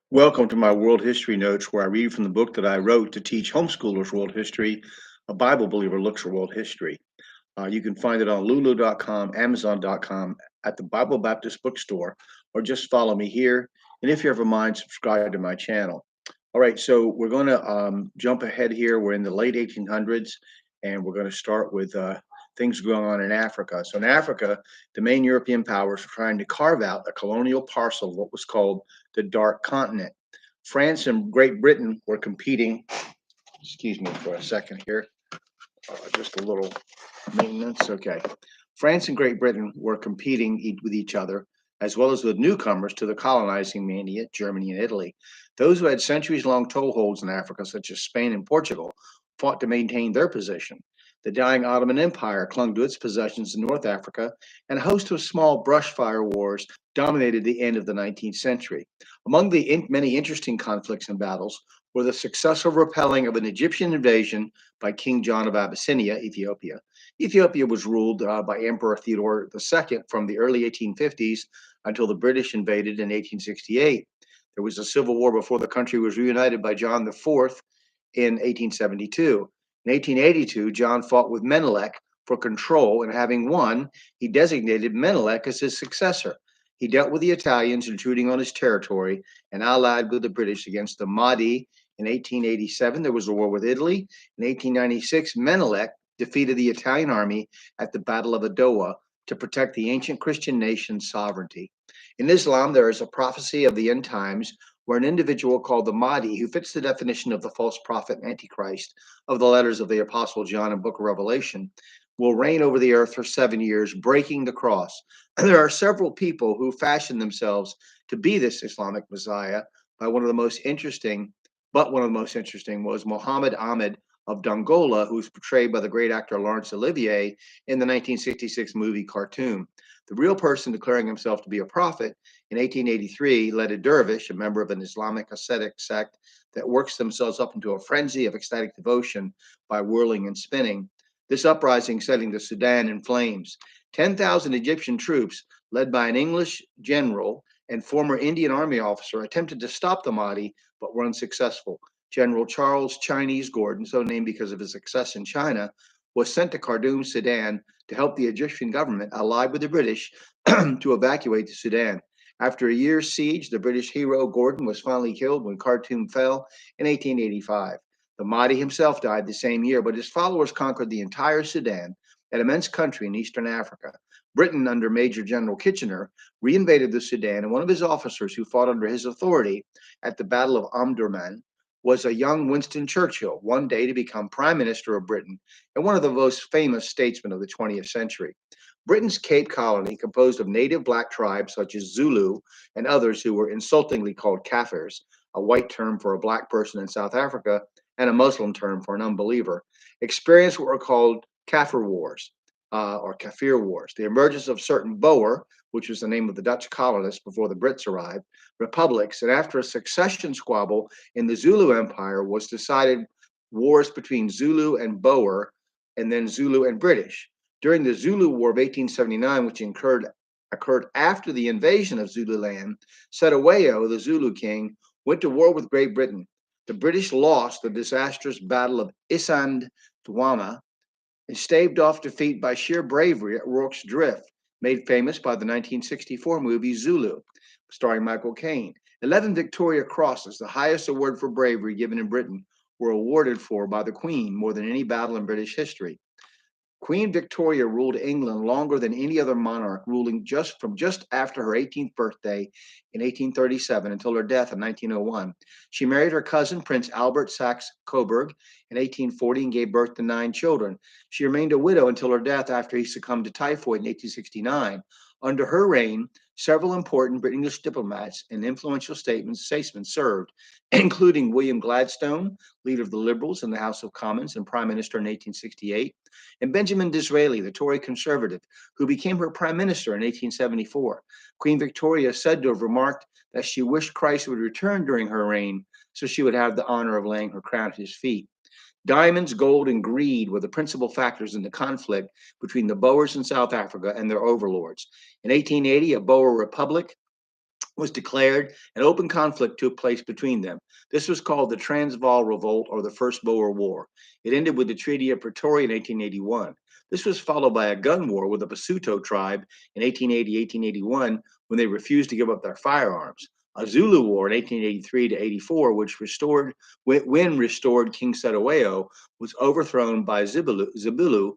Welcome to my World History Notes, where I read from the book that I wrote to teach homeschoolers world history. A Bible believer looks at world history. You can find it on lulu.com, amazon.com, at the Bible Baptist bookstore, or just follow me here. And if you have a mind, subscribe to my channel. All right, so we're going to jump ahead here. We're in the late 1800s, and we're going to start with things going on in Africa. So in Africa, the main European powers were trying to carve out a colonial parcel of what was called the Dark Continent. France and Great Britain were competing. Excuse me for a second here. Just a little maintenance. Okay. France and Great Britain were competing with each other, as well as with newcomers to the colonizing mania, Germany and Italy. Those who had centuries long toeholds in Africa, such as Spain and Portugal, fought to maintain their position. The dying Ottoman Empire clung to its possessions in North Africa, and a host of small brush fire wars dominated the end of the 19th century. Among the many interesting conflicts and battles were the successful repelling of an Egyptian invasion by King John of Abyssinia, Ethiopia. Ethiopia was ruled by Emperor Theodore II from the early 1850s until the British invaded in 1868. There was a civil war before the country was reunited by John IV in 1872. In 1882, John fought with Menelik for control, and having won, he designated Menelik as his successor. He dealt with the Italians intruding on his territory and allied with the British against the Mahdi. In 1887, there was a war with Italy. In 1896, Menelik defeated the Italian army at the Battle of Adowa to protect the ancient Christian nation's sovereignty. In Islam, there is a prophecy of the end times where an individual called the Mahdi, who fits the definition of the false prophet and Antichrist of the letters of the Apostle John and Book of Revelation, will reign over the earth for 7 years, breaking the cross. And there are several people who fashioned themselves to be this Islamic Messiah. One of the most interesting was Muhammad Ahmed of Dongola, who's portrayed by the great actor Laurence Olivier in the 1966 movie Khartoum. The real person declaring himself to be a prophet in 1883 led a dervish, a member of an Islamic ascetic sect that works themselves up into a frenzy of ecstatic devotion by whirling and spinning. This uprising setting the Sudan in flames. 10,000 Egyptian troops, led by an English general and former Indian Army officer, attempted to stop the Mahdi, but were unsuccessful. General Charles Chinese Gordon, so named because of his success in China, was sent to Khartoum, Sudan, to help the Egyptian government, allied with the British, to evacuate the Sudan. After a year's siege, the British hero Gordon was finally killed when Khartoum fell in 1885. The Mahdi himself died the same year, but his followers conquered the entire Sudan, an immense country in eastern Africa. Britain, under Major General Kitchener, reinvaded the Sudan, and one of his officers who fought under his authority at the Battle of Omdurman was a young Winston Churchill, one day to become Prime Minister of Britain and one of the most famous statesmen of the 20th century. Britain's Cape Colony, composed of native black tribes such as Zulu and others who were insultingly called Kafirs, a white term for a black person in South Africa and a Muslim term for an unbeliever, experienced what were called Kafir Wars or Kafir Wars. The emergence of certain Boer, which was the name of the Dutch colonists before the Brits arrived, republics, and after a succession squabble in the Zulu Empire was decided wars between Zulu and Boer, and then Zulu and British. During the Zulu War of 1879, which occurred after the invasion of Zululand, Cetewayo, the Zulu king, went to war with Great Britain. The British lost the disastrous Battle of Isandlwana and staved off defeat by sheer bravery at Rorke's Drift, made famous by the 1964 movie Zulu, starring Michael Caine. 11 Victoria Crosses, the highest award for bravery given in Britain, were awarded for by the Queen, more than any battle in British history. Queen Victoria ruled England longer than any other monarch, ruling just after her 18th birthday in 1837 until her death in 1901. She married her cousin, Prince Albert Saxe-Coburg, in 1840 and gave birth to 9 children. She remained a widow until her death after he succumbed to typhoid in 1869. Under her reign, several important British diplomats and influential statesmen served, including William Gladstone, leader of the Liberals in the House of Commons and Prime Minister in 1868, and Benjamin Disraeli, the Tory conservative, who became her prime minister in 1874. Queen Victoria is said to have remarked that she wished Christ would return during her reign so she would have the honor of laying her crown at his feet. Diamonds, gold, and greed were the principal factors in the conflict between the Boers in South Africa and their overlords. In 1880, a Boer republic was declared, and open conflict took place between them. This was called the Transvaal Revolt or the First Boer War. It ended with the Treaty of Pretoria in 1881. This was followed by a gun war with the Basuto tribe in 1880-1881 when they refused to give up their firearms. A Zulu War in 1883 to 84, which when restored King Cetshwayo, was overthrown by Zibulu,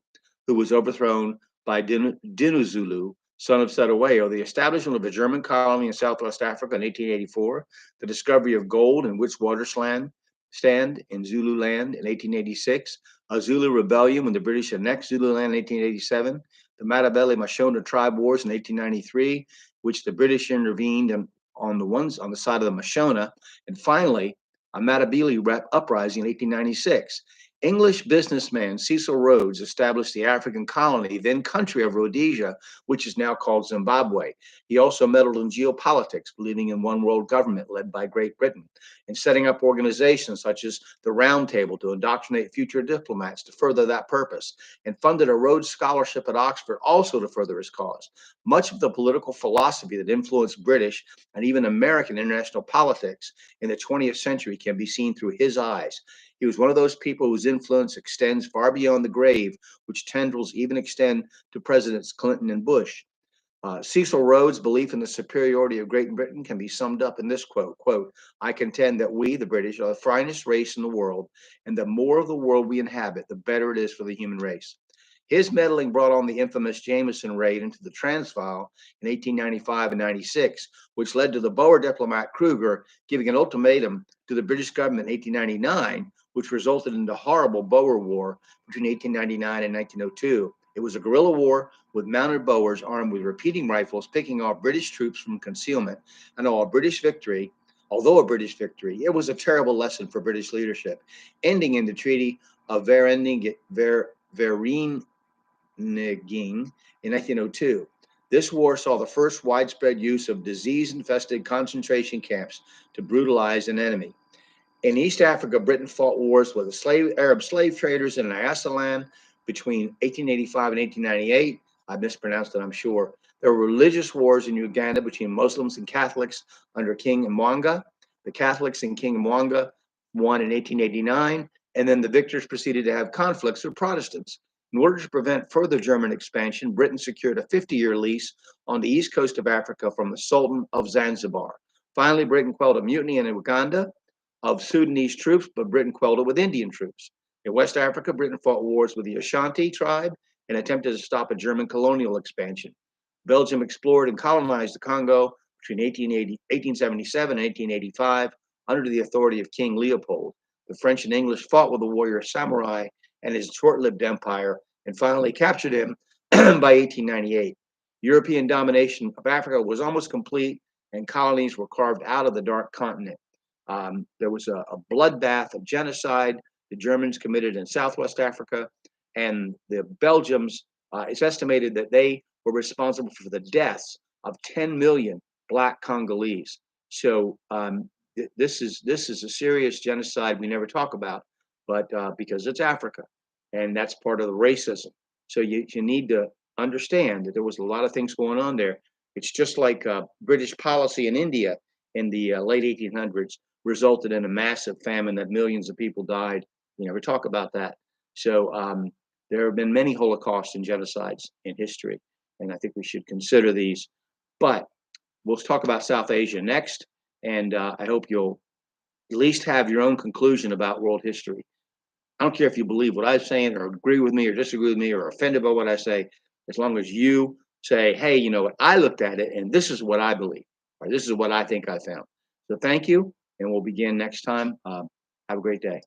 who was overthrown by Dinuzulu, son of Cetshwayo, the establishment of a German colony in Southwest Africa in 1884, the discovery of gold in Witwatersrand stand in Zululand in 1886, a Zulu rebellion when the British annexed Zululand in 1887, the Matabele Mashona tribe wars in 1893, which the British intervened on the side of the Mashona, and finally, a Matabele uprising in 1896. English businessman Cecil Rhodes established the African colony, then country of Rhodesia, which is now called Zimbabwe. He also meddled in geopolitics, believing in one world government led by Great Britain, and setting up organizations such as the Round Table to indoctrinate future diplomats to further that purpose, and funded a Rhodes Scholarship at Oxford also to further his cause. Much of the political philosophy that influenced British and even American international politics in the 20th century can be seen through his eyes. He was one of those people whose influence extends far beyond the grave, which tendrils even extend to Presidents Clinton and Bush. Cecil Rhodes' belief in the superiority of Great Britain can be summed up in this quote, I contend that we, the British, are the finest race in the world, and the more of the world we inhabit, the better it is for the human race. His meddling brought on the infamous Jameson raid into the Transvaal in 1895 and 96, which led to the Boer diplomat Kruger giving an ultimatum to the British government in 1899, which resulted in the horrible Boer War between 1899 and 1902. It was a guerrilla war with mounted Boers armed with repeating rifles, picking off British troops from concealment. And although a British victory, it was a terrible lesson for British leadership, ending in the Treaty of Vereeniging in 1902. This war saw the first widespread use of disease-infested concentration camps to brutalize an enemy. In East Africa, Britain fought wars with the Arab slave traders in Nyasaland between 1885 and 1898. I mispronounced it, I'm sure. There were religious wars in Uganda between Muslims and Catholics under King Mwanga. The Catholics and King Mwanga won in 1889, and then the victors proceeded to have conflicts with Protestants. In order to prevent further German expansion, Britain secured a 50-year lease on the east coast of Africa from the Sultan of Zanzibar. Finally, Britain quelled a mutiny in Uganda of Sudanese troops, but Britain quelled it with Indian troops. In West Africa, Britain fought wars with the Ashanti tribe and attempted to stop a German colonial expansion. Belgium explored and colonized the Congo between 1877 and 1885 under the authority of King Leopold. The French and English fought with the warrior samurai and his short-lived empire and finally captured him by 1898. European domination of Africa was almost complete and colonies were carved out of the dark continent. There was a bloodbath of genocide the Germans committed in Southwest Africa, and the Belgians, it's estimated that they were responsible for the deaths of 10 million Black Congolese. So this is a serious genocide we never talk about, but because it's Africa, and that's part of the racism. So you need to understand that there was a lot of things going on there. It's just like British policy in India in the late 1800s resulted in a massive famine that millions of people died. We never talk about that. So there have been many Holocausts and genocides in history, and I think we should consider these. But we'll talk about South Asia next, and I hope you'll at least have your own conclusion about world history. I don't care if you believe what I'm saying or agree with me or disagree with me or are offended by what I say, as long as you say, hey, you know what, I looked at it and this is what I believe, or this is what I think I found. So thank you, and we'll begin next time. Have a great day.